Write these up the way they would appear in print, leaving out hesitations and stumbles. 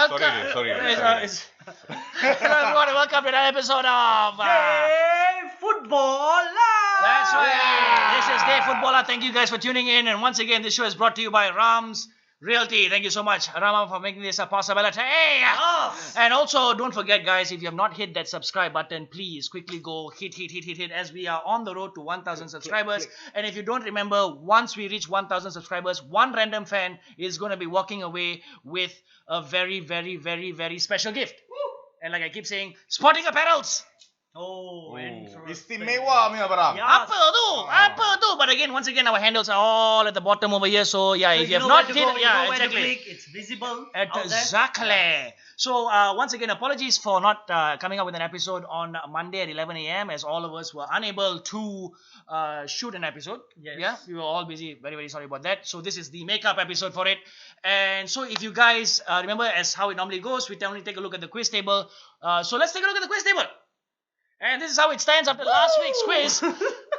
Sorry. Hello everyone and welcome to another episode of Football Lak. That's right. This is Day Football Lak. Thank you guys for tuning in. And once again, this show is brought to you by Ram's Realty. Thank you so much, Rama, for making this a possibility. Yes. And also, don't forget, guys, if you have not hit that subscribe button, please quickly go hit, as we are on the road to 1,000 subscribers. And if you don't remember, once we reach 1,000 subscribers, one random fan is going to be walking away with a very, very, very, very special gift. Woo. And like I keep saying, sporting apparels. Istimewa punya barang. Apa tu? But again, once again, our handles are all at the bottom over here. So yeah, So if you have not hit, exactly. It's visible Exactly. So once again, apologies for not coming up with an episode on Monday at 11 a.m. as all of us were unable to shoot an episode. Yes. Yeah, we were all busy. Very, very sorry about that. So this is the makeup episode for it. And so if you guys remember as how it normally goes, we only take a look at the quiz table. So let's take a look at the quiz table. And this is how it stands after last week's quiz.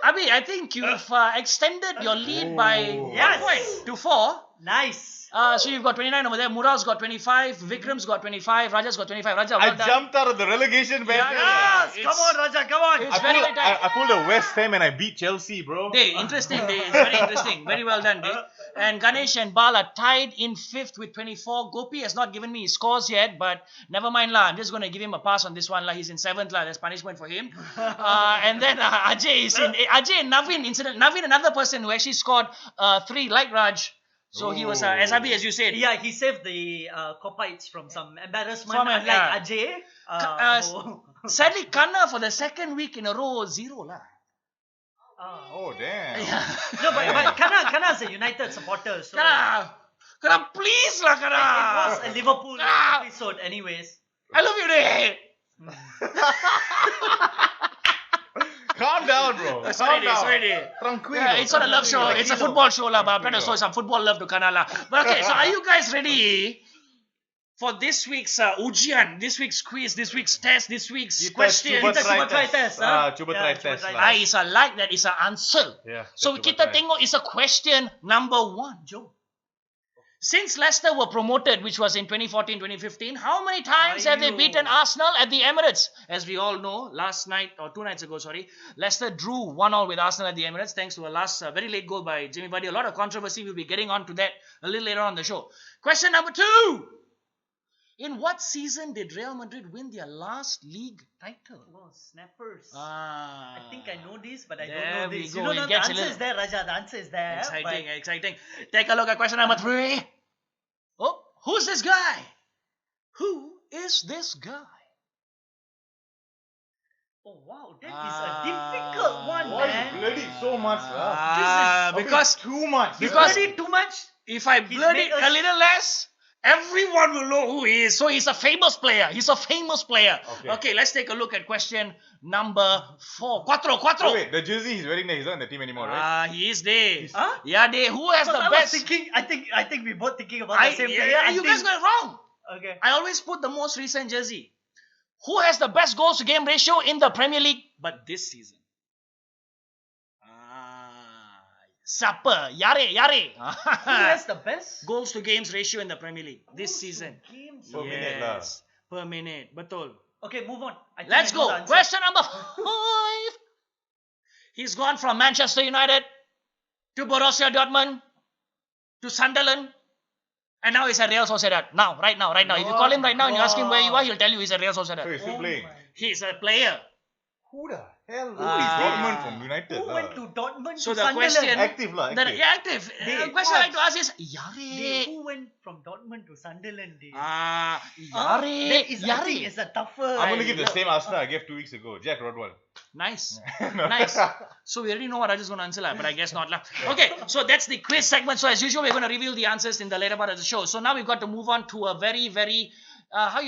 Abi, I think you've extended your lead by 1 point to 4. Nice. So you've got 29 over there. Mural's got 25. Vikram's got 25. Raja's got 25. Raja, well I done. jumped out of the relegation battle. Yes. Come on, Raja. Come on. It's very tight. I pulled a West Ham and I beat Chelsea, bro. Day, interesting day. It's very interesting. Very well done, Day. And Ganesh and Bal are tied in 5th with 24. Gopi has not given me his scores yet, but never mind lah. I'm just going to give him a pass on this one lah. He's in 7th lah. There's punishment for him. And then Ajay is in Ajay and Navin incident. Navin, another person who actually scored 3 like Raj. So he was as Abi as you said. Yeah, he saved the Copites from some embarrassment. From unlike Ajay. Sadly, Kanna for the second week in a row 0 lah. Oh, damn. No, but Kana is a United supporter. So Kana, please lah, Kana. it was a Liverpool episode anyways. I love you, Day. Calm down, bro. Sorry, Tranquilo. Yeah, it's not a love show. It's a football show lah. But I'm trying to show some football love to Kana lah. But okay, so are you guys ready for this week's ujian, this week's quiz, this week's test, this week's question? Cuba try test. Cuba try test. It's a like that is an answer. Yeah, so kita tengok is a question number 1. Jom. Since Leicester were promoted, which was in 2014-2015, how many times have they beaten Arsenal at the Emirates? As we all know, last night, or 2 nights ago, Leicester drew 1-1 with Arsenal at the Emirates, thanks to a last very late goal by Jimmy Vardy. A lot of controversy. We'll be getting on to that a little later on the show. Question number 2. In what season did Real Madrid win their last league title? Oh, snappers. I think I know this, but I don't there know this. we You go. know, the answer is there, Raja. The answer is there. Exciting. Take a look at question number 3. Oh, who's this guy? Who is this guy? Oh, wow. That is a difficult one, Why man. you blurred it so much? Because too much. Because Blurred it too much? if I blurred it a little less, everyone will know who he is. So he's a famous player. Okay, let's take a look at question number 4. Cuatro. Wait, the jersey he's wearing there, he's not in the team anymore, right? He is there. Huh? Yeah, there. Who has the I was best? thinking, I think we both thinking about the same player. You guys got it wrong. Okay. I always put the most recent jersey. Who has the best goals to game ratio in the Premier League but this season? Siapa? Yare. Who has the best? Goals to games ratio in the Premier League this season. Per minute lah. Per minute. Betul. Okay, move on. Let's go. Question number 5. He's gone from Manchester United to Borussia Dortmund to Sunderland. And now he's at Real Sociedad. Right now. If you call him right now and you ask him where you are, he'll tell you he's at Real Sociedad. So he's still playing. He's a player. Who the hell? Who is Dortmund from United? Who went to Dortmund So to the Sunderland? question... Active lah. Active. The question I like to ask is... Yare. Who went from Dortmund to Sunderland? Yare. I think it's a tougher... I'm going to give the same answer I gave 2 weeks ago. Jack Rodwell. Nice. So we already know what I just going to answer, but I guess not. Okay, so that's the quiz segment. So as usual, we're going to reveal the answers in the later part of the show. So now we've got to move on to a very, very,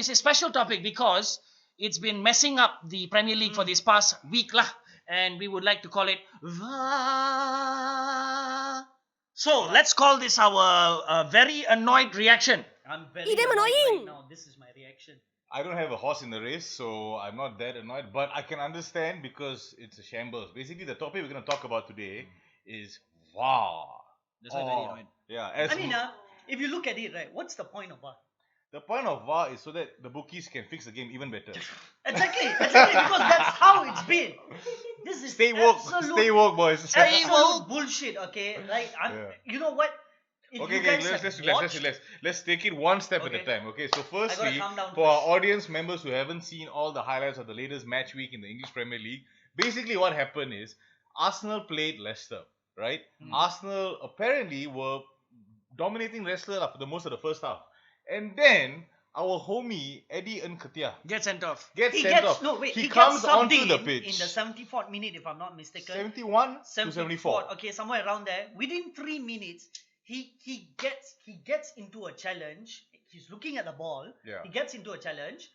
special topic, because it's been messing up the Premier League for this past week. And we would like to call it VAR. So let's call this our very annoyed reaction. I'm very annoying right now. This is my reaction. I don't have a horse in the race, so I'm not that annoyed. But I can understand because it's a shambles. Basically, the topic we're going to talk about today is VAR. That's why very annoyed. Yeah. I mean, if you look at it, right, what's the point of VAR? The point of VAR is so that the bookies can fix the game even better. Exactly, because that's how it's been. This is Stay woke, boys. absolute bullshit. Okay, like you know what? If Okay, you guys let's have relax. watched- Let's take it one step at a Okay. time. Okay, so firstly, calm down for our first. audience members who haven't seen all the highlights of the latest match week in the English Premier League, basically what happened is Arsenal played Leicester, right? Arsenal apparently were dominating Leicester for the most of the first half, and then our homie Eddie Nketiah Get sent off. gets He sent gets off. no wait. He He comes gets subbed onto the in pitch. the 74th minute, if I'm not mistaken. 71 to 74. Okay, somewhere around there. Within 3 minutes, he gets into a challenge. He's looking at the ball. Yeah. He gets into a challenge,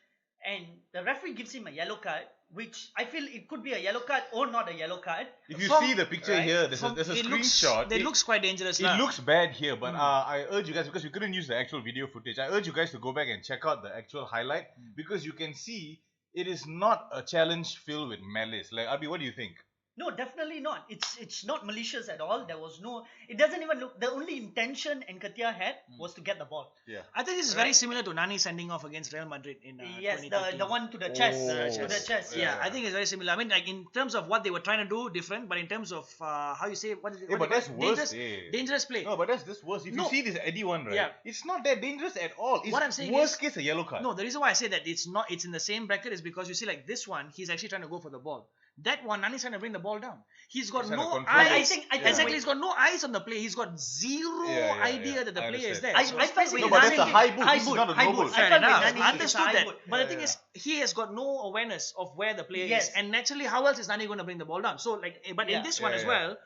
and the referee gives him a yellow card, which I feel it could be a yellow card or not a yellow card. If you From- see the picture right, here, there's a It screenshot. looks quite dangerous. It lah. looks bad here, but I urge you guys, because we couldn't use the actual video footage, I urge you guys to go back and check out the actual highlight, because you can see it is not a challenge filled with malice. Like, Abi, what do you think? No, definitely not. It's not malicious at all. There was no. It doesn't even look. The only intention Nketiah had was to get the ball. Yeah. I think this is very similar to Nani sending off against Real Madrid in Yes, 2013. the one to the chest. Oh. To the chest. Yeah, I think it's very similar. I mean, like in terms of what they were trying to do, different. But in terms of how you say, what is it? Yeah, what but they that's call it? worse. Dangerous play. No, but that's worse. If No. you see this Eddie one, right? Yeah. It's not that dangerous at all. It's What I'm saying worst is- case a yellow card. No, the reason why I say that it's in the same bracket is because you see, like this one, he's actually trying to go for the ball. That one, Nani's trying to bring the ball down. He's got He's trying to no control eyes. it. I think Exactly, wait. he's got no eyes on the play. He's got zero idea that the I player is understand. there. I So felt basically- No, but that's a Nani- high boot. This is boot, not a high low boot. boot. I Fair felt with enough. Nani, I it's understood high that. boot. But the thing is, he has got no awareness of where the player Yes. is. And naturally, how else is Nani going to bring the ball down? So, like, but Yeah. in this one Yeah, as yeah. well,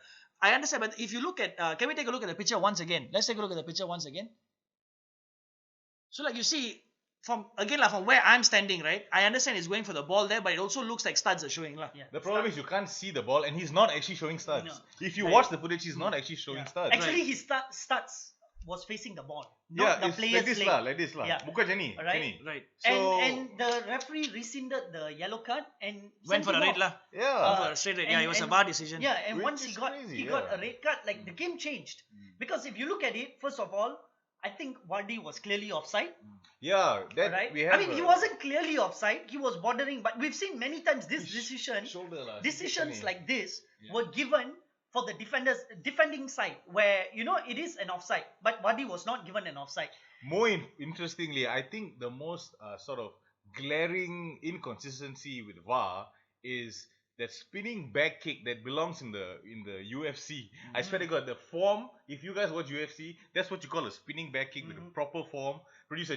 I understand. But if you look at, can we take a look at the picture once again? Let's take a look at the picture once again. So, like, you see, from where I'm standing, right? I understand he's going for the ball there, but it also looks like studs are showing. Lah. Yeah. The problem is you can't see the ball, and he's not actually showing studs. No. If you Right. watch the footage, he's not actually showing Yeah. studs. Actually, his starts was facing the ball, Yeah, not the it's player's like this leg. lah, like this lah. Yeah. Buka Jenny, Right. Jenny. Right. So And the referee rescinded the yellow card and Went sent for the him red, off. lah. yeah. For a straight red. Yeah, and- it was a and- VAR decision. Yeah, and Which once is he got crazy, a yeah. red card, like the game changed. Because if you look at it, first of all, I think VARdy was clearly offside. Yeah, that Right? we have. I mean, he wasn't clearly offside. He was bordering, but we've seen many times this decision, shoulder lah. decisions like this Yeah. were given for the defending side, where it is an offside, but VARdy was not given an offside. More interestingly, I think the most sort of glaring inconsistency with VAR is that spinning back kick that belongs in the UFC. I swear to God, the form. If you guys watch UFC, that's what you call a spinning back kick with a proper form. Producer,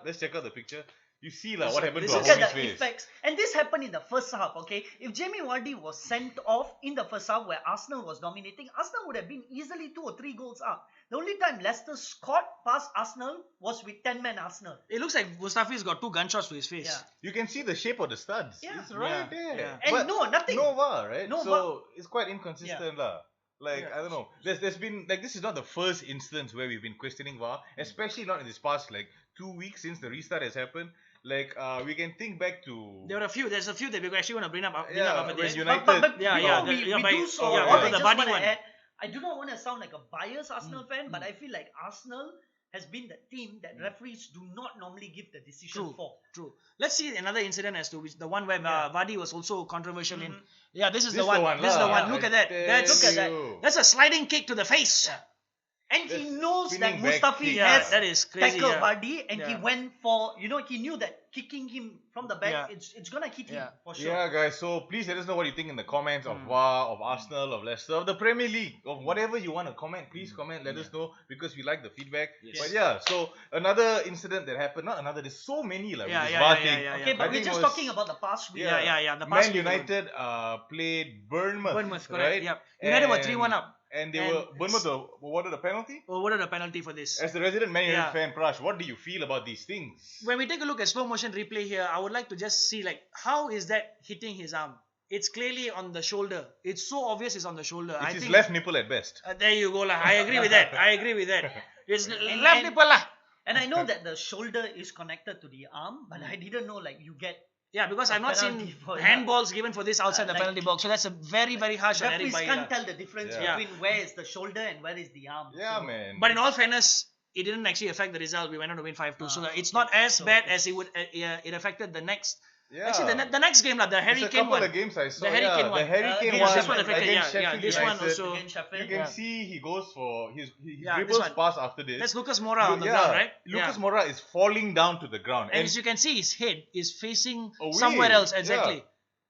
let's check out the picture. You see like what happened to our Look at homie's the face. effects. And this happened in the first half, okay? If Jamie Vardy was sent off in the first half where Arsenal was dominating, Arsenal would have been easily 2 or 3 goals up. The only time Leicester scored past Arsenal was with 10-man Arsenal. It looks like Mustafi's got 2 gunshots to his face. Yeah. You can see the shape of the studs. Yeah. It's right Yeah. there. Yeah. And But no, nothing. No VAR, right? No so VAR. it's quite inconsistent lah. Like Yeah. I don't know. There's been like this is not the first instance where we've been questioning VAR, especially not in this past like 2 weeks since the restart has happened. Like we can think back to There's a few that we're actually going to bring up after when this. United. But Yeah, before yeah, we by- do so, yeah, I the just Vardy want to one. add, I do not want to sound like a biased Arsenal fan, but I feel like Arsenal has been the team that referees do not normally give the decision True. for. True. Let's see another incident as to which the one where Vardy was also controversial in. Mhm. Yeah, this is This the one. one This is the lah. one. Look at that. I That's Look at that. tell you. that's a sliding kick to the face. Yeah. And he That's knows that spinning back Mustafi kick. Yeah, has that is crazy. tackled Yeah. Vardy, and he Yeah. went for, he knew that kicking him from the back, Yeah. it's gonna hit him Yeah. for sure. Yeah, guys. So please let us know what you think in the comments of VAR, of Arsenal, of Leicester, of the Premier League, of whatever you want to comment. Please comment. Let us know because we like the feedback. Yes. But yeah, so another incident that happened. Not another. There's so many like Yeah, with this yeah, VAR yeah, thing. yeah, Okay, yeah. but I we're think just was- talking about the past week. Yeah. The Man past week United played Bournemouth. Bournemouth, correct. Right? Yep. United were And- 3-1 up. And they And were Bournemouth were awarded a penalty. Awarded a penalty for this. As the resident Man United Yeah. fan, Prash, what do you feel about these things? When we take a look at slow motion replay here, I would like to just see like how is that hitting his arm? It's clearly on the shoulder. It's so obvious it's on the shoulder. It's I his think left nipple at best. there you go lah. I agree with that. It's And- left and- nipple lah. And I know that the shoulder is connected to the arm, but I didn't know like you get Yeah, because I've not seen penalty for- handballs given for this outside the like- penalty box. So that's a very, very harsh on Eric referees Bailly can't lah. tell the difference Yeah. between where is the shoulder and where is the arm. Yeah, So- man. But in all fairness, it didn't actually affect the result. We went on to win 5-2. So it's Okay. not as So bad it's- as it would. It affected the next. Yeah. Actually, the next game, the Harry There's a Kane couple one. of games I saw. The Harry Kane one. The Harry Kane yeah, one, this one affected, against yeah, Sheffield this one United. also. Against Sheffield. You can Yeah. see he goes for he Yeah, this dribbles one. past after this. That's Lucas Moura on the Yeah, ground, right? Lucas Yeah. Moura is falling down to the ground. And as you can see, his head is facing Away. somewhere else. Yeah. Exactly.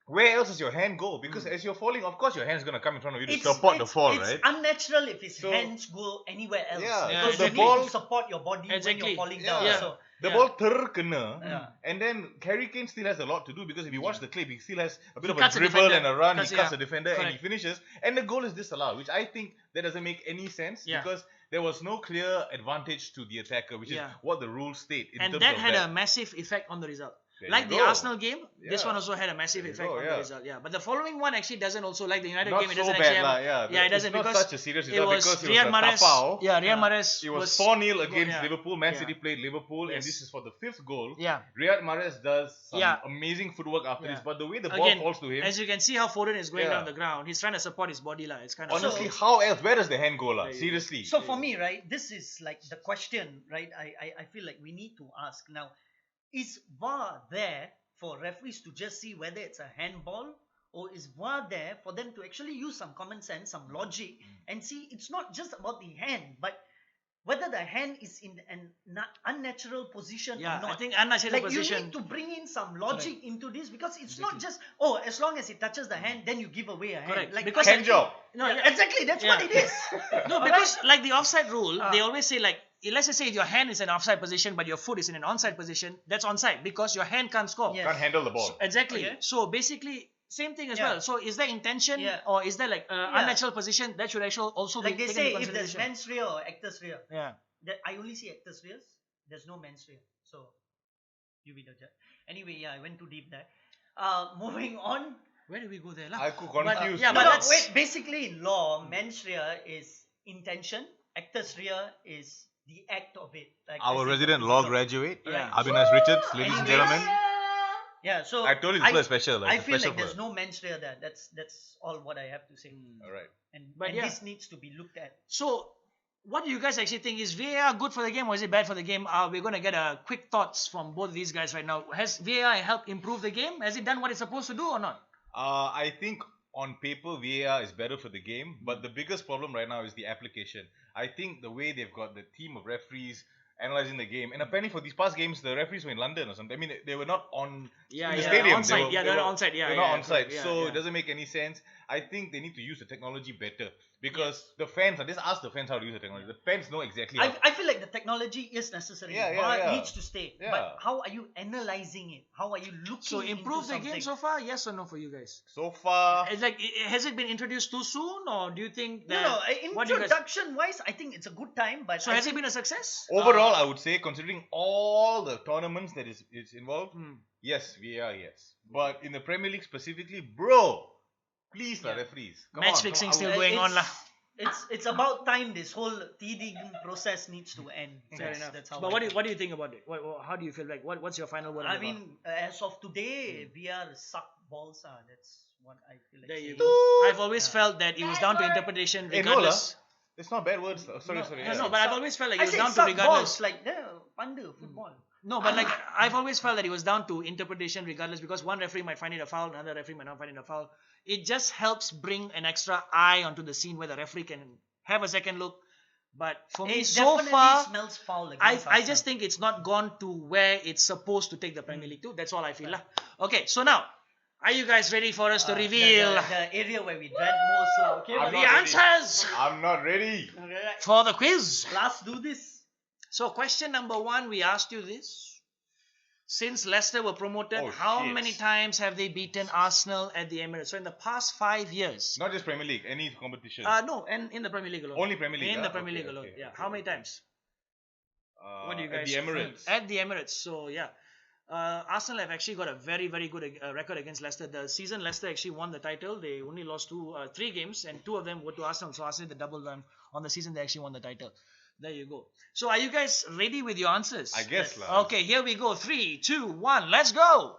where else does your hand go? Because as you're falling, of course your hand's gonna come in front of you to It's, support the fall, it's right? unnatural if his So- hands go anywhere else. Yeah, Because so you the need ball- to support your body when Exactly. you're falling Yeah. down. Yeah. So The Yeah. ball kena, Yeah. and then Harry Kane still has a lot to do because if you watch the clip, he still has a bit He of a cuts a dribble defender. and a run. Cuts- He cuts yeah. a defender and he Correct. finishes, and the goal is disallowed, which I think that doesn't make any sense Yeah. because there was no clear advantage to the attacker, which Yeah. is what the rules state. In And terms that of had that. a massive effect on the result. There Like you the go. Arsenal game, this Yeah. one also had a massive There you effect go, on yeah. the result. Yeah, but the following one actually doesn't also like the United Not game. It so doesn't bad, actually lah. have. Yeah, Yeah, it doesn't it's not because such a serious it result was because it Riyad was a Mahrez. tapao. Yeah, Riyad Yeah. Mahrez It was 4-0 yeah. against Liverpool. Man Yeah. City played Liverpool, and Yes. this is for the 5th goal. Yeah. Riyad Mahrez does some Yeah. amazing footwork after Yeah. this, but the way the ball Again, falls to him, as you can see how Foden is going Yeah. down the ground, he's trying to support his body lah. It's kind of honestly, So- how else? Where does the hand go, lah? Yeah, yeah. Seriously. So for me, right, this is like the question, right? I feel like we need to ask now: is VAR there for referees to just see whether it's a handball, or is VAR there for them to actually use some common sense, some logic, and see it's not just about the hand, but whether the hand is in an unnatural position yeah. or not? I think unnatural Like position. you need to bring in some logic into this because it's Exactly. not just as long as it touches the hand, then you give away a hand. Correct. Like Because hand job. No, Yeah, yeah, exactly. That's Yeah. what it is. No, because like the offside rule, Ah. they always say like, let's just say if your hand is in an offside position but your foot is in an onside position, that's onside because your hand can't score. Yes. Can't handle the ball. Exactly. Okay. So basically, same thing as Yeah. well. So is there intention Yeah. or is there like unnatural position that should actually also Like be they taken say, into if there's consideration? men's rear or actor's rear, Yeah. that I only see actor's rears. There's no men's rear. So you be the judge. Anyway, yeah, I went too deep there. Moving on. Where did we go there? lah? I could But, confuse. yeah, No, but no, that's- wait. Basically, in law, men's rear is intention. Actor's rear is the act of it. Like Our as in resident the law physical- graduate, Yeah. Abhinas Richards, ladies and Anyways. gentlemen. Yeah. So I told you this was special. Like, I it's a feel special like there's word. no men's rear there. That's all what I have to say. Hmm. All right. But And yeah. this needs to be looked at. So, what do you guys actually think? Is VAR good for the game or is it bad for the game? We're going to get quick thoughts from both these guys right now. Has VAR helped improve the game? Has it done what it's supposed to do or not? I think on paper VAR is better for the game, but the biggest problem right now is the application. I think the way they've got the team of referees analyzing the game, and apparently for these past games, the referees were in London or something. I mean, they were not on Yeah, in the yeah, stadium. onside. They Yeah, were, they're they were- onside. Yeah, they're yeah, not on site, yeah, so yeah. it doesn't make any sense. I think they need to use the technology better because the fans. Just ask the fans how to use the technology. The fans know exactly. How I feel like the technology is necessary. Yeah, yeah, VAR yeah. needs to stay. Yeah. But how are you analyzing it? How are you looking So, improve into the game something? so far? Yes or no for you guys? So far, It's like, has it been introduced too soon or do you think No, that... no. what do you guys- Introduction wise, I think it's a good time. But So, I has it think been a success? overall, I would say, considering all the tournaments that is involved, Hmm. yes, VAR, yes. But in the Premier League specifically, bro, please, Yeah. referees. Come Match on, fixing come on. still going on lah. it's about time this whole teething process needs to end. Fair That's, enough. that's how. But I what do you think about it? How do you feel like? What's your final word? on I the VAR? mean, as of today, VR suck balls. That's what I feel like. There you saying. go. I've always Yeah. felt that it was down to interpretation Hey, no, regardless. It's not bad words. Sorry, No, sorry. No, yeah. no, but I've always felt like I it was said down to suck regardless. balls, like panda football. No, but like I've always felt that it was down to interpretation regardless because one referee might find it a foul, another referee might not find it a foul. It just helps bring an extra eye onto the scene where the referee can have a second look. But for me, It so definitely far, smells foul against I Arsenal. just think it's not gone to where it's supposed to take the Premier League to. That's all I feel. Lah. Okay, so now, are you guys ready for us to reveal the area where we dread most. Okay, I'm the not ready. answers I'm not ready. Okay, for the quiz? let's do this. So question number 1, we asked you this. Since Leicester were promoted, Oh, how shit. many times have they beaten Arsenal at the Emirates? So in the past 5 years. Not just Premier League, any competition. No, and in the Premier League alone. Only Premier League. In ah? the Premier Okay, League alone, okay, yeah. okay, How many okay. times? What do you guys At the Emirates. At the Emirates. So yeah. Arsenal have actually got a very, very good record against Leicester. The season Leicester actually won the title. They only lost 3 games, and 2 of them were to Arsenal. So Arsenal the double run on the season. They actually won the title. There you go. So are you guys ready with your answers? I guess, lah. Okay, here we go. 3, 2, 1. Let's go.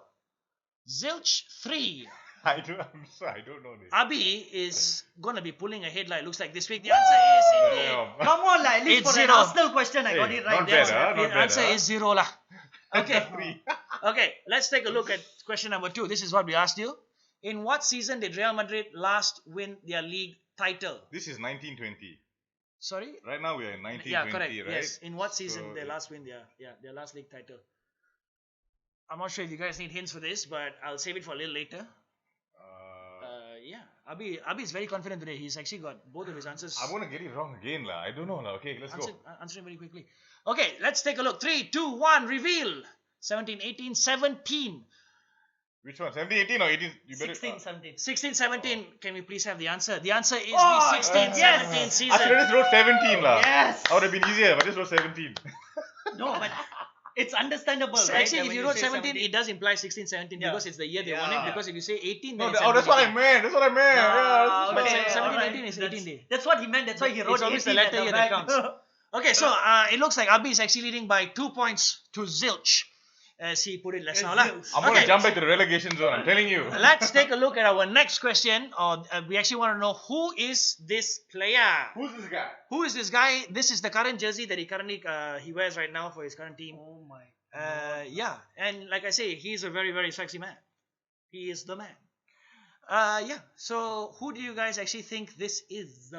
Zilch 3. I don't know this. Abi is going to be pulling ahead like looks like this week. The answer is indeed. Damn. Come on, like, at least It's for an zero. Arsenal question, I got Hey, it right. not There. bad, huh? The Not bad, answer huh? is 0 lah. Okay. Three. Okay, let's take a look at question number 2. This is what we asked you. In what season did Real Madrid last win their league title? This is 1920. Sorry? Right now we are in 1920, Yeah, correct. right? Yes. In what season So they last win their last league title? I'm not sure if you guys need hints for this, but I'll save it for a little later. Yeah, Abi is very confident today. He's actually got both of his answers. I'm gonna get it wrong again, lah. I don't know, lah. Okay, let's go. Answer it very quickly. Okay, let's take a look. 3, 2, 1, reveal. 17, 18, 17. Which one? 17, 18 or 18? You better. 16, 17. 16, 17. Can we please have the answer? The answer is Oh, the 16, yes. 17 I should season. have just wrote 17, lah. Yes. I would have been easier if I just wrote 17. No, but it's understandable, So right? actually, that if when you wrote say 17, it does imply 16, 17 Yeah. because it's the year they won it. Yeah. Because if you say 18, No, then it's oh, that's what I 17. meant. That's what I meant. Ah, Yeah, But okay, 17, alright. 18 is 18 day. That's what he meant. That's why he wrote It's always the 18 at letter the here that back. counts. Okay, so it looks like Abi is actually leading by 2 points to zilch, as he put it last now. lah. Zilch. I'm gonna jump back to the relegation zone. I'm telling you. Let's take a look at our next question. Or we actually want to know who is this player? Who's this guy? Who is this guy? This is the current jersey that he currently he wears right now for his current team. Oh my. Yeah, and like I say, he's a very, very sexy man. He is the man. Yeah. So who do you guys actually think this is?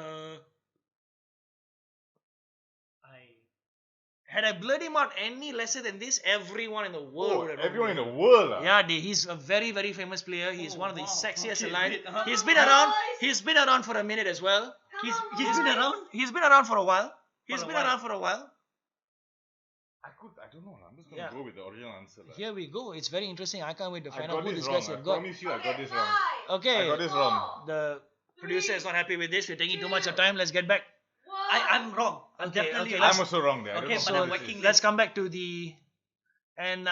Had I blurred him out any lesser than this, everyone in the world would have known Everyone in him. the world, lah. Yeah, he's a very, very famous player. He's Oh, one of the wow. sexiest Okay, alive. wait, He's been around. He's been around for a minute as well. He's been around? He's been around for a while. He's For a been while. around for a while. I don't know, lah. I'm just gonna Yeah. go with the original answer, lah. Here we go. It's very interesting. I can't wait to I find out got who this this wrong. guy's I got. promise you, I got this wrong. Okay. I got this wrong. The producer is not happy with this. We're taking too much of time. Let's get back. I'm wrong. I'm Okay, definitely okay, wrong. I'm also wrong there. I don't Okay, know but who I'm this working is. Let's come back to the and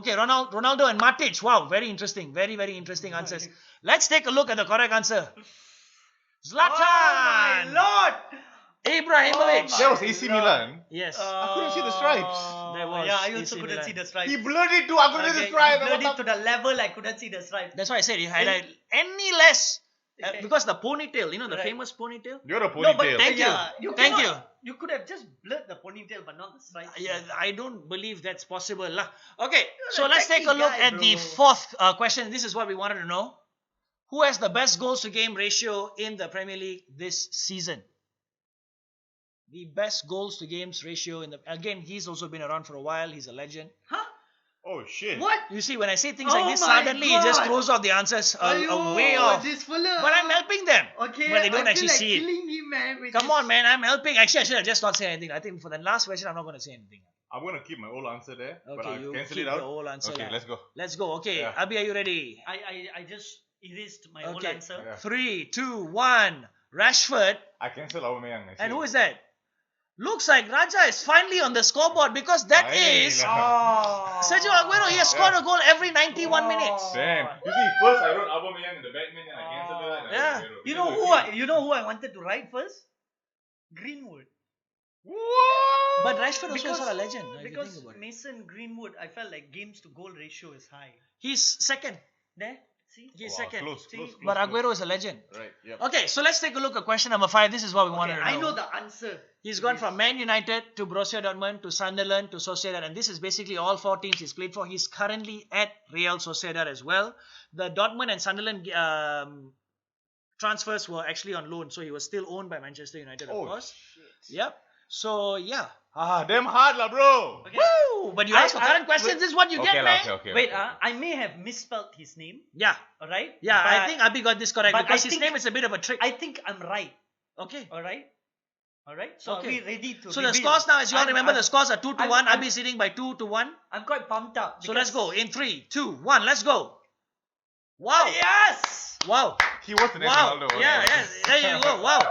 okay, Ronaldo and Matic. Wow, very interesting. Very, very interesting answers. Let's take a look at the correct answer. Zlatan Oh my Lord! Ibrahimovic. Oh That was AC Milan. Yes. I couldn't see the stripes. There was Yeah, I AC also couldn't Milan. see the stripes. He blurred it too. I couldn't see the Okay, stripes. he blurred it to the level I couldn't see the stripes. That's why I said, had I any less, Okay. because the ponytail, you know, the Right. famous ponytail. You're a No, ponytail. but Thank you. yeah, Thank cannot- You could have just blurred the ponytail, but not the stripes. Yeah, I don't believe that's possible. Lah. Okay, so You're a let's take a techie look guy, at the bro. fourth question. This is what we wanted to know. Who has the best goals to game ratio in the Premier League this season? The best goals to games ratio in the again, he's also been around for a while. He's a legend. Huh? Oh shit. What? You see, when I say things like Oh this, my suddenly it just God. throws off the answers Aiyo, a way off. this fella. But I'm helping them. Okay, But they don't I actually feel like see it. killing him, man. with Come this. on, man, I'm helping. Actually, I should have just not said anything. I think for the last question, I'm not going to say anything. I'm gonna keep my old answer there, but Okay, I'll you cancel keep it out. the old answer. Okay, lah. let's go. Let's go. Okay, Yeah. Abi, are you ready? I just erased my old Okay. answer. Yeah. 3, 2, 1. Rashford. I cancel Aubameyang. And who is that? Looks like Raja is finally on the scoreboard because that Aye, is lah. Oh. Sergio Aguero. He has scored a goal every 91 minutes. Damn. You see, first I wrote Aubameyang in the Batman, and I canceled it. And I Yeah. wrote Aguero. You know who I wanted to write first? Greenwood. What? But Rashford also is not a legend. If you Because think about it. Mason Greenwood, I felt like games to goal ratio is high. He's second. There, see? He's Wow, second. Close, See, close, close. But close. Aguero is a legend. Right, yep. Okay, so let's take a look at question number 5. This is what we wanted Okay, to I know the answer. He's to gone this. from Man United to Borussia Dortmund to Sunderland to Sociedad, and this is basically all 4 teams he's played for. He's currently at Real Sociedad as well. The Dortmund and Sunderland transfers were actually on loan, so he was still owned by Manchester United, of Oh, course. shit. Yep. So yeah. Damn hard, lah, bro. Okay. Woo! But you asked for current questions. This is what you Okay, get, lah, man. okay. Wait, I may have misspelled his name, Yeah. alright? Yeah. I But think Abi got this correct but because I his think- name is a bit of a trick. I think I'm right, Okay. alright? Alright, so Okay. are we ready to So the reveal? scores now, as you all I'm- remember, I'm- the scores are 2 to I'm- 1. I'm- Abi is leading by 2 to 1. I'm quite pumped up. So let's go because- in 3, 2, 1. Let's go. Wow. Yes! Wow. He was the next Wow. Ronaldo. Yeah, yeah. There you go. Wow.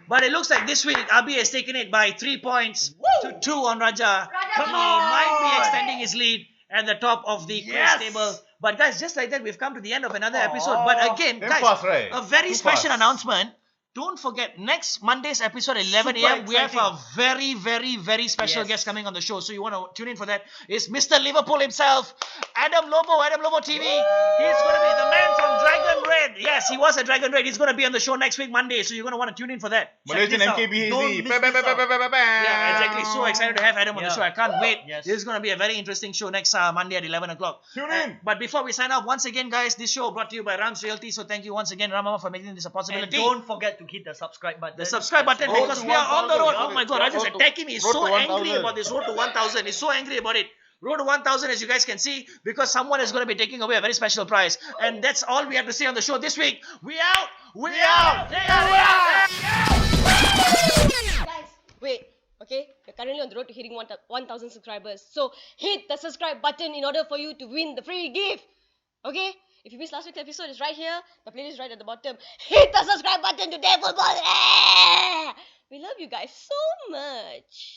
But it looks like this week Abi has taken it by 3 points to 2 on Raja. Come He on! might be extending his lead at the top of the quiz Yes! table. But guys, just like that, we've come to the end of another episode. But again, Damn guys, fast, right? a very Too special fast. announcement. Don't forget, next Monday's episode at 11 Super a.m., we have a exciting. very, very, very special Yes. guest coming on the show. So you want to tune in for that. It's Mr. Liverpool himself, Adam Lobo TV. He's going to be the man from Dragon Red. Yes, he was at Dragon Raid. He's going to be on the show next week, Monday. So you're going to want to tune in for that. Malaysian this out. MKB Don't Hazy. miss this out. Yeah, exactly. So excited to have Adam on the Yeah. show. I can't wait. Yes. This is going to be a very interesting show next Monday at 11 o'clock. Tune in. But before we sign off, once again, guys, this show brought to you by Ram's Realty. So thank you once again, Ramama, for making this a And possibility. don't forget to hit the subscribe button. The subscribe button Road because to we are on the road. 1,000. Oh my God, Raj is Road to- attacking me. He's road so to angry 1,000. about this road to 1,000. He's so angry about it. Road to 1,000, as you guys can see, because someone is going to be taking away a very special prize. And that's all we have to say on the show this week. We out. We out. Guys, wait. Okay, we're currently on the road to hitting 1,000 subscribers. So hit the subscribe button in order for you to win the free gift. Okay? If you missed last week's episode, it's right here. The playlist is right at the bottom. Hit the subscribe button today, football. We love you guys so much.